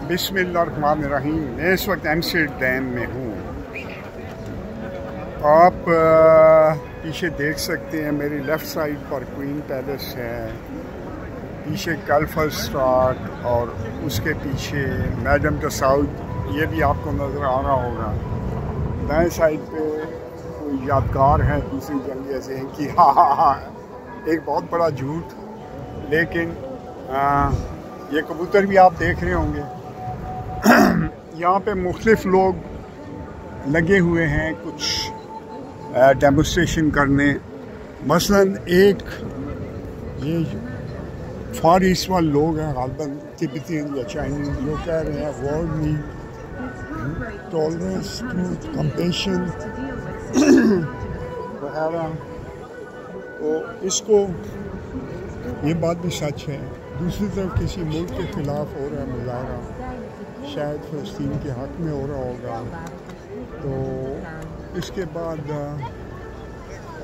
बिस्मिल्लाहिर्रहमानिर्रहीम। मैं इस वक्त एम्स्टरडैम में हूँ। आप पीछे देख सकते हैं, मेरी लेफ़्ट साइड पर क्वीन पैलेस है, पीछे कैल्फरस्ट्राट और उसके पीछे मैडम टसाउद, ये भी आपको नज़र आ रहा होगा। दाएं साइड पे कोई यादगार है दूसरी जंग अज़ीम की। एक बहुत बड़ा झूठ, लेकिन ये कबूतर भी आप देख रहे होंगे। यहाँ पे मुख्तलिफ लोग लगे हुए हैं कुछ डेमोस्ट्रेशन करने। मसलन एक ये फार ईस्ट वाले लोग हैं, गालबन तिब्बतियन या चाइनीज, जो कह रहे हैं world need tolerance, truth, compassion वगैरह। तो इसको ये बात भी सच है। दूसरी तरफ किसी मुल्क के ख़िलाफ़ हो रहा है मुजाहरा, शायद फ़लस्तीन के हक़ में हो रहा होगा। तो इसके बाद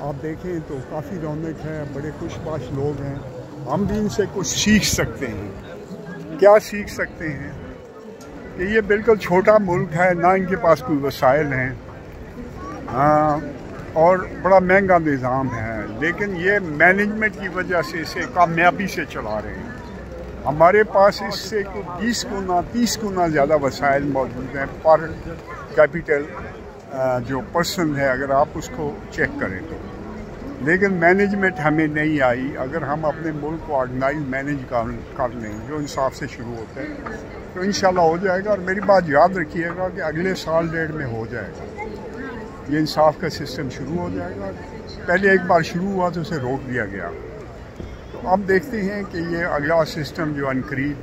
आप देखें तो काफ़ी रौनक है, बड़े खुशबाश लोग हैं। हम भी इनसे कुछ सीख सकते हैं। क्या सीख सकते हैं कि ये बिल्कुल छोटा मुल्क है, ना इनके पास कोई वसाइल हैं, और बड़ा महंगा निज़ाम है, लेकिन ये मैनेजमेंट की वजह से इसे कामयाबी से चला रहे हैं। हमारे पास इससे 20 गुना 30 गुना ज़्यादा वसाइल मौजूद हैं पर कैपिटल जो पर्सन है, अगर आप उसको चेक करें तो। लेकिन मैनेजमेंट हमें नहीं आई। अगर हम अपने मुल्क को ऑर्गेनाइज मैनेज कर लें, जो इंसाफ से शुरू होता है, तो इंशाल्लाह हो जाएगा। और मेरी बात याद रखिएगा कि अगले साल डेढ़ में हो जाएगा, ये इंसाफ का सिस्टम शुरू हो जाएगा। पहले एक बार शुरू हुआ तो उसे रोक दिया गया। तो अब देखते हैं कि ये अगला सिस्टम जो अनकरीब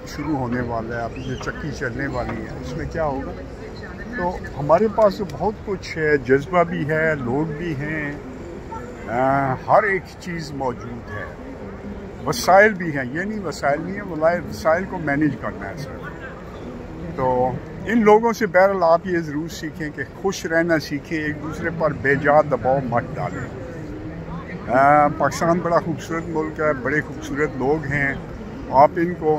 शुरू होने वाला है, अभी जो चक्की चलने वाली है, उसमें क्या होगा। तो हमारे पास तो बहुत कुछ है, जज्बा भी है, लोग भी हैं, हर एक चीज़ मौजूद है, वसाइल भी हैं। ये नहीं वसाइल नहीं है, वसाइल को मैनेज करना है सर। तो इन लोगों से बहरहाल आप ये ज़रूर सीखें कि खुश रहना सीखें, एक दूसरे पर बेजा दबाव मत डालें। पाकिस्तान बड़ा खूबसूरत मुल्क है, बड़े खूबसूरत लोग हैं, आप इनको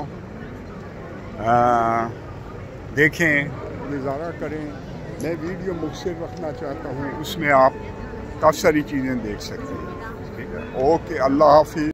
देखें, नज़ारा करें। मैं वीडियो मुख्तसर रखना चाहता हूँ, उसमें आप काफ़ी सारी चीज़ें देख सकते हैं। ठीक है, ओके, अल्लाह हाफिज़।